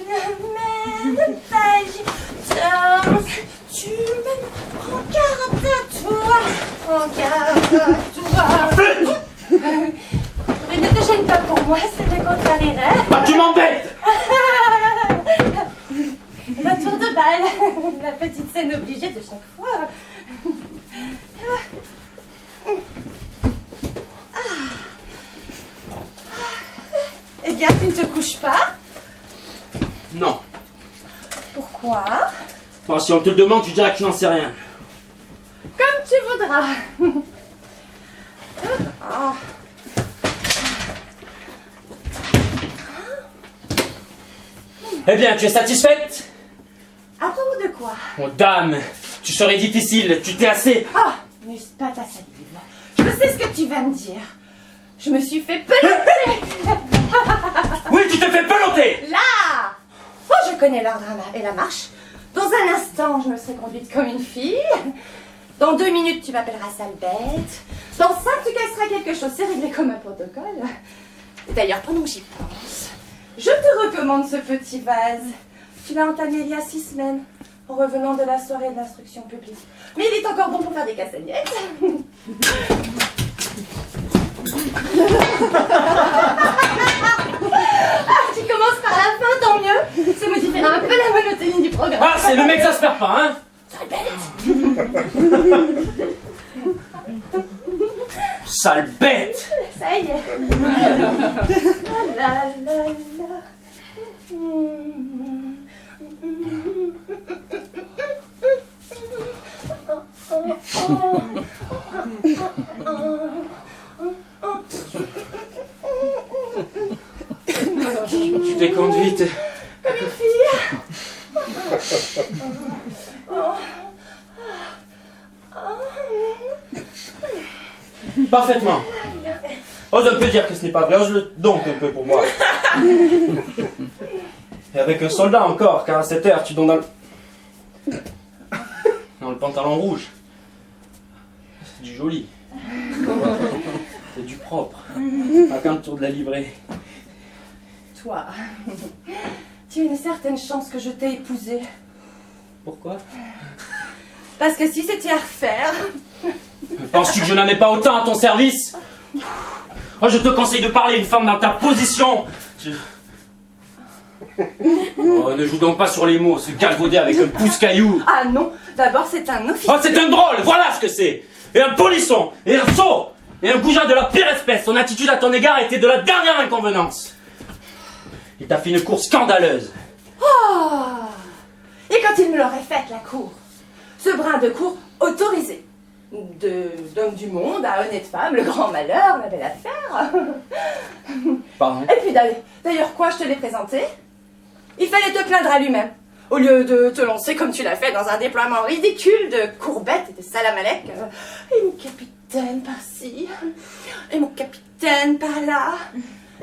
mènes ta vie danse, tu mènes. Regarde-toi, regarde-toi. Mais ne te gêne pas pour moi, c'est me contrarierait. Bah, tu m'embêtes. La tour de balle, la petite scène obligée de chaque fois. Eh bien, tu ne te couches pas? Non. Pourquoi? Bon, si on te le demande, tu diras que tu n'en sais rien. Comme tu voudras. Oh. Eh bien, tu es satisfaite? À propos de quoi? Oh, dame, tu serais difficile, tu t'es assez... Ah, n'use pas ta salive. Je sais ce que tu vas me dire. Je me suis fait peloter. Oui, tu te fais peloter. Là! Oh, je connais l'ordre et la marche. Dans un instant, je me serai conduite comme une fille. Dans 2 minutes, tu m'appelleras sale bête. Dans 5, tu casseras quelque chose. C'est réglé comme un protocole. Et d'ailleurs, pendant que j'y pense, je te recommande ce petit vase. Tu l'as entamé il y a 6 semaines, en revenant de la soirée de l'instruction publique. Mais il est encore bon pour faire des castagnettes. Ah, tu commences par la fin, tant mieux. Ça modifierait un peu la monotonie du programme. Ah, c'est ne m'exaspère pas, hein? Sale bête. Sale bête. Ça y est. La la la la. Tu t'es conduite. Comme une fille. Parfaitement. Ose un peu dire que ce n'est pas vrai, ose-le donc un peu pour moi. Et avec un soldat encore, car à cette heure, tu donnes dans le pantalon rouge. C'est du joli. C'est du propre. Pas qu'un tour de la livrée. Toi, tu as une certaine chance que je t'ai épousée. Pourquoi? Parce que si c'était à refaire... Penses-tu que je n'en ai pas autant à ton service? Oh, je te conseille de parler à une femme dans ta position. Oh, ne joue donc pas sur les mots, se galvauder avec un pouce-caillou. Ah non, d'abord c'est un officier. Oh, c'est un drôle, voilà ce que c'est. Et un polisson, et un sot, et un goujat de la pire espèce. Son attitude à ton égard était de la dernière inconvenance. Il t'a fait une cour scandaleuse. Oh! Et quand il me l'aurait faite, la cour? Ce brin de cour autorisé. D'homme du monde à honnête femme, le grand malheur, la belle affaire. Pardon? Et puis d'ailleurs quoi, je te l'ai présenté? Il fallait te plaindre à lui-même. Au lieu de te lancer comme tu l'as fait dans un déploiement ridicule de courbettes et de salamalek. Et mon capitaine par-ci. Et mon capitaine par-là.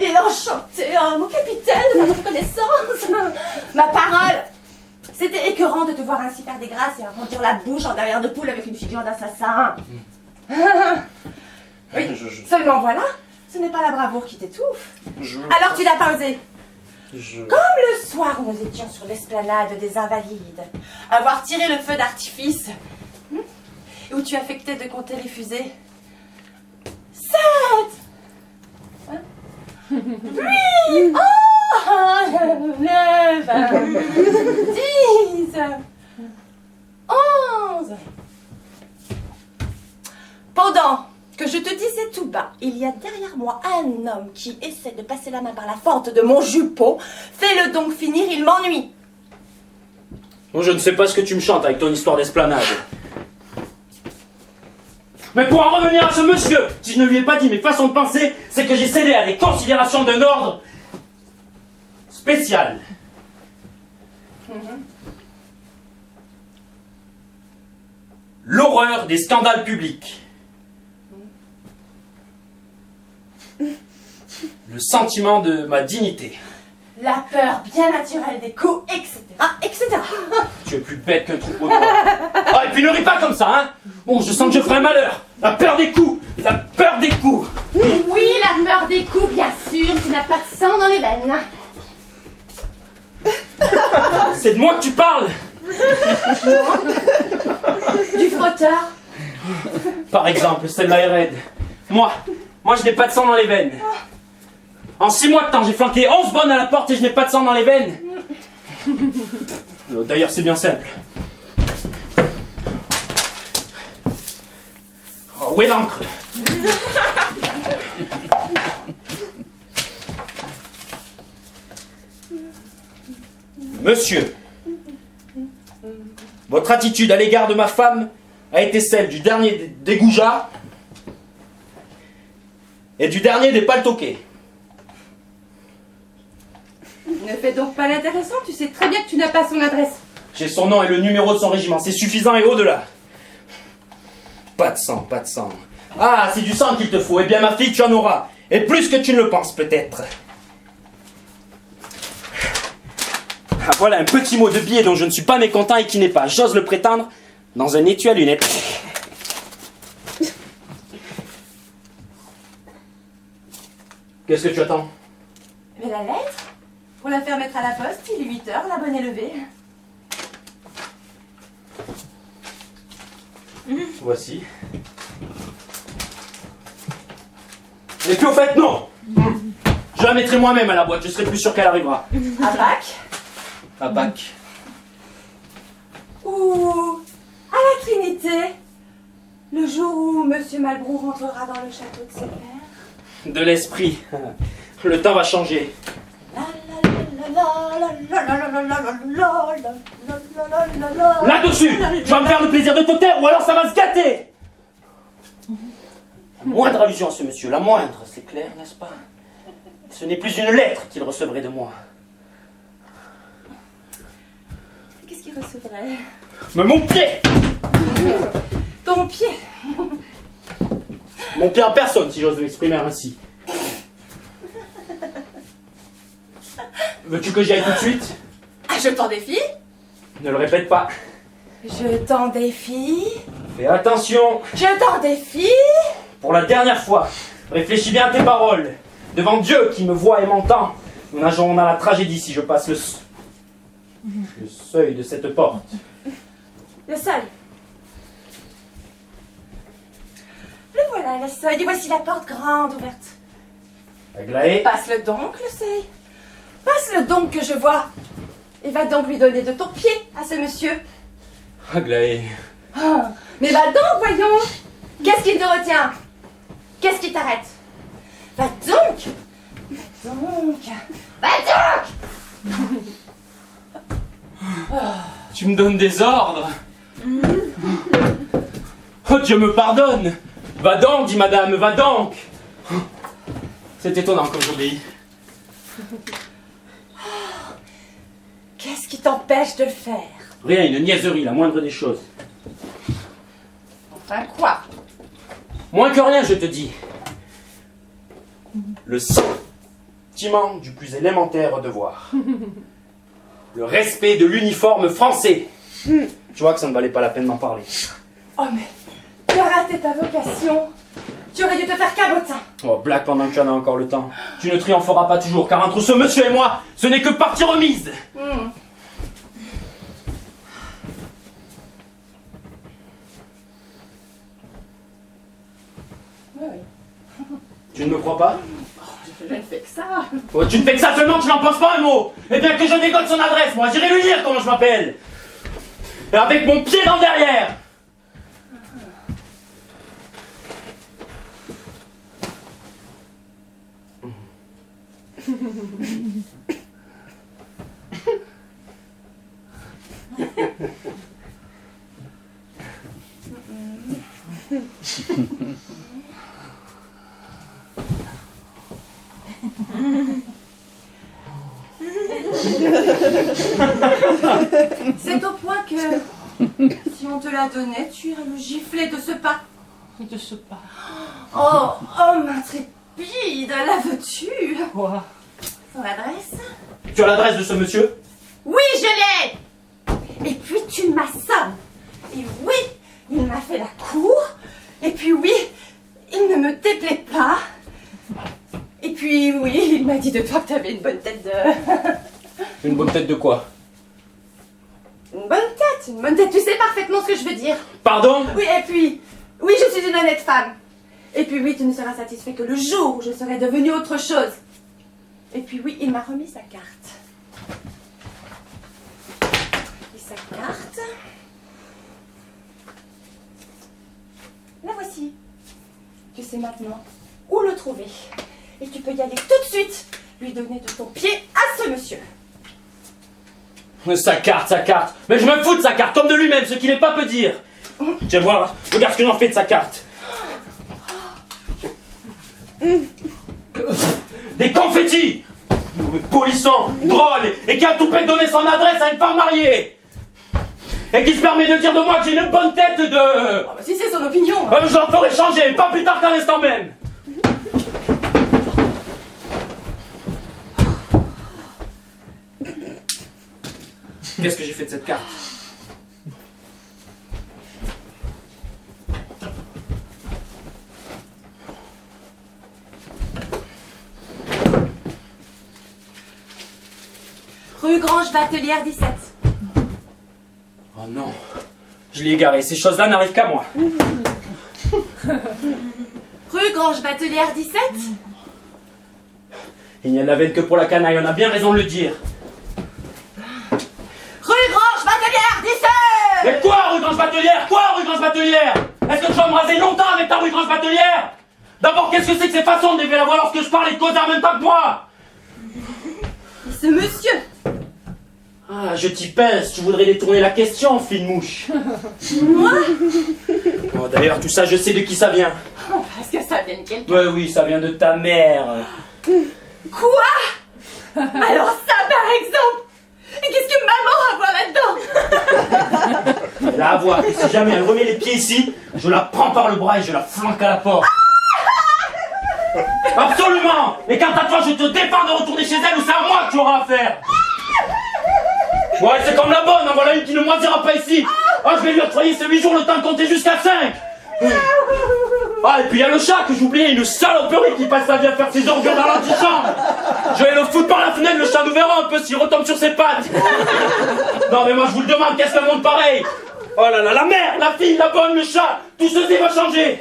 Et enchanté, oh, mon capitaine de votre connaissance. Ma parole! C'était écœurant de te voir ainsi faire des grâces et arrondir la bouche en derrière de poule avec une figure d'assassin. Oui, seulement voilà, ce n'est pas la bravoure qui t'étouffe. Alors tu n'as pas osé. Comme le soir où nous étions sur l'esplanade des Invalides, avoir tiré le feu d'artifice, et où tu affectais de compter les fusées. 7 8 9 10 11. Pendant que je te disais tout bas, il y a derrière moi un homme qui essaie de passer la main par la fente de mon jupon. Fais-le donc finir, il m'ennuie. Bon, je ne sais pas ce que tu me chantes avec ton histoire d'esplanade. Mais pour en revenir à ce monsieur, si je ne lui ai pas dit mes façons de penser, c'est que j'ai cédé à des considérations d'un ordre spécial. L'horreur des scandales publics. Le sentiment de ma dignité. La peur bien naturelle des coups, etc. etc. Tu es plus bête qu'un troupeau de bois. Ah, et puis ne ris pas comme ça, hein. Bon, je sens que je ferai malheur. La peur des coups. La peur des coups. Oui, la peur des coups, bien sûr. Tu n'as pas de sang dans les veines. C'est de moi que tu parles. Du frotteur. Par exemple, celle-là est raide. Moi, je n'ai pas de sang dans les veines. En 6 mois de temps, j'ai flanqué 11 bonnes à la porte et je n'ai pas de sang dans les veines. D'ailleurs, c'est bien simple. Oh, où est l'encre? Monsieur, votre attitude à l'égard de ma femme a été celle du dernier des goujats et du dernier des paltoquets. Ne fais donc pas l'intéressant, tu sais très bien que tu n'as pas son adresse. J'ai son nom et le numéro de son régiment, c'est suffisant et au-delà. Pas de sang, pas de sang. Ah, c'est du sang qu'il te faut, eh bien ma fille, tu en auras. Et plus que tu ne le penses peut-être. Ah, voilà un petit mot de billet dont je ne suis pas mécontent et qui n'est pas, j'ose le prétendre, dans un étui à lunettes. Qu'est-ce que tu attends? Mais la lettre? Pour la faire mettre à la poste, il est 8h, la bonne est levée. Voici. Et puis au fait, non! Je la mettrai moi-même à la boîte, je serai plus sûr qu'elle arrivera. À Pâques? À Pâques. Ou à la Trinité? Le jour où Monsieur Malbrou rentrera dans le château de ses pères? De l'esprit. Le temps va changer. Là-dessus, tu vas me faire le plaisir de te taire ou alors ça va se gâter. La moindre allusion à ce monsieur, la moindre, c'est clair, n'est-ce pas? Ce n'est plus une lettre qu'il recevrait de moi. Qu'est-ce qu'il recevrait? Mais mon pied! Ton pied? Mon pied en personne, si j'ose m'exprimer ainsi. Veux-tu que j'y aille tout de suite? Ah, je t'en défie? Ne le répète pas. Je t'en défie? Fais attention. Je t'en défie? Pour la dernière fois, réfléchis bien à tes paroles. Devant Dieu qui me voit et m'entend, nous nagerons dans la tragédie si je passe le seuil de cette porte. Le seuil. Le voilà, le seuil. Et voici la porte grande ouverte. Aglaé, Passe-le donc, le seuil. Passe-le donc que je vois. Et va donc lui donner de ton pied à ce monsieur. Aglaé. Oh, mais va donc, voyons. Qu'est-ce qui te retient? Qu'est-ce qui t'arrête? Va donc. Va donc. Va donc. Tu me donnes des ordres. Oh, Dieu me pardonne. Va donc, dit madame, va donc. C'est étonnant comme j'obéis. Qu'est-ce qui t'empêche de le faire? Rien, une niaiserie, la moindre des choses. Enfin quoi? Moins que rien, je te dis. Le sentiment du plus élémentaire devoir. Le respect de l'uniforme français. Tu vois que ça ne valait pas la peine d'en parler. Oh mais, tu as raté ta vocation. Tu aurais dû te faire cabotin. Oh, blague pendant que tu en as encore le temps. Tu ne triompheras pas toujours, car entre ce monsieur et moi, ce n'est que partie remise. Oui. Tu ne me crois pas? Je ne fais que ça. Oh, tu ne fais que ça seulement, tu n'en penses pas un mot. Eh bien que je dégote son adresse, moi, j'irai lui dire comment je m'appelle. Et avec mon pied dans le derrière. C'est au point que, si on te la donnait, tu irais le gifler de ce pas. De ce pas. Oh, homme intrépide, la veux-tu? Quoi? Son adresse? Tu as l'adresse de ce monsieur? Oui, je l'ai! Et puis tu m'assommes. Et oui, il m'a fait la cour. Et puis oui, il ne me déplaît pas. Et puis oui, il m'a dit de toi que tu avais une bonne tête de... Une bonne tête de quoi? une bonne tête, tu sais parfaitement ce que je veux dire. Pardon? Oui, et puis, oui, je suis une honnête femme. Et puis oui, tu ne seras satisfait que le jour où je serai devenue autre chose. Et puis oui, il m'a remis sa carte. Et sa carte... La voici. Tu sais maintenant où le trouver. Et tu peux y aller tout de suite, lui donner de ton pied à ce monsieur. Sa carte. Mais je me fous de sa carte, comme de lui-même, ce qu'il n'est pas peut dire. Tiens, voir, regarde ce que j'en fais de sa carte. Des confettis, polissants, drôles, et qui a tout fait donner son adresse à une femme mariée. Et qui se permet de dire de moi que j'ai une bonne tête de... Oh, bah, si c'est son opinion. Je l'en ferai changer, pas plus tard qu'à l'instant même. Qu'est-ce que j'ai fait de cette carte? Rue Grange Batelière 17. Oh non, je l'ai égaré, ces choses-là n'arrivent qu'à moi. Rue Grange Batelière 17. Il n'y a de la veine que pour la canaille, on a bien raison de le dire. Rue Grange Batelière 17. Mais quoi, rue Grange Batelière? Quoi, rue Grange Batelière? Est-ce que tu vas me raser longtemps avec ta rue Grange Batelière? D'abord, qu'est-ce que c'est que ces façons de lever la voix lorsque je parle et de causer en même temps que moi? Et ce monsieur? Ah, je t'y pèse, tu voudrais détourner la question, fine mouche. Moi? Oh, d'ailleurs, tout ça, je sais de qui ça vient. Oh, parce que ça vient de quelqu'un. Ouais, oui, ça vient de ta mère. Quoi? Alors ça, par exemple? Et qu'est-ce que maman a à voir là-dedans? Elle a à voir que si jamais elle remet les pieds ici, je la prends par le bras et je la flanque à la porte. Absolument! Et quant à toi, je te défends de retourner chez elle ou c'est à moi que tu auras affaire. Ouais, c'est comme la bonne, en voilà une qui ne moisira pas ici. Oh, je vais lui octroyer ces 8 jours le temps de compter jusqu'à 5. Ah, et puis il y a le chat que j'oubliais, une saloperie qui passe sa vie à faire ses ordures dans l'antichambre. Je vais le foutre par la fenêtre, le chat nous verra un peu s'il retombe sur ses pattes. Non mais moi je vous le demande, qu'est-ce qu'un monde pareil? Oh là là, la mère, la fille, la bonne, le chat, tout ceci va changer.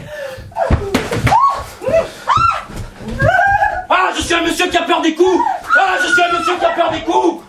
Ah, je suis un monsieur qui a peur des coups. Ah, je suis un monsieur qui a peur des coups.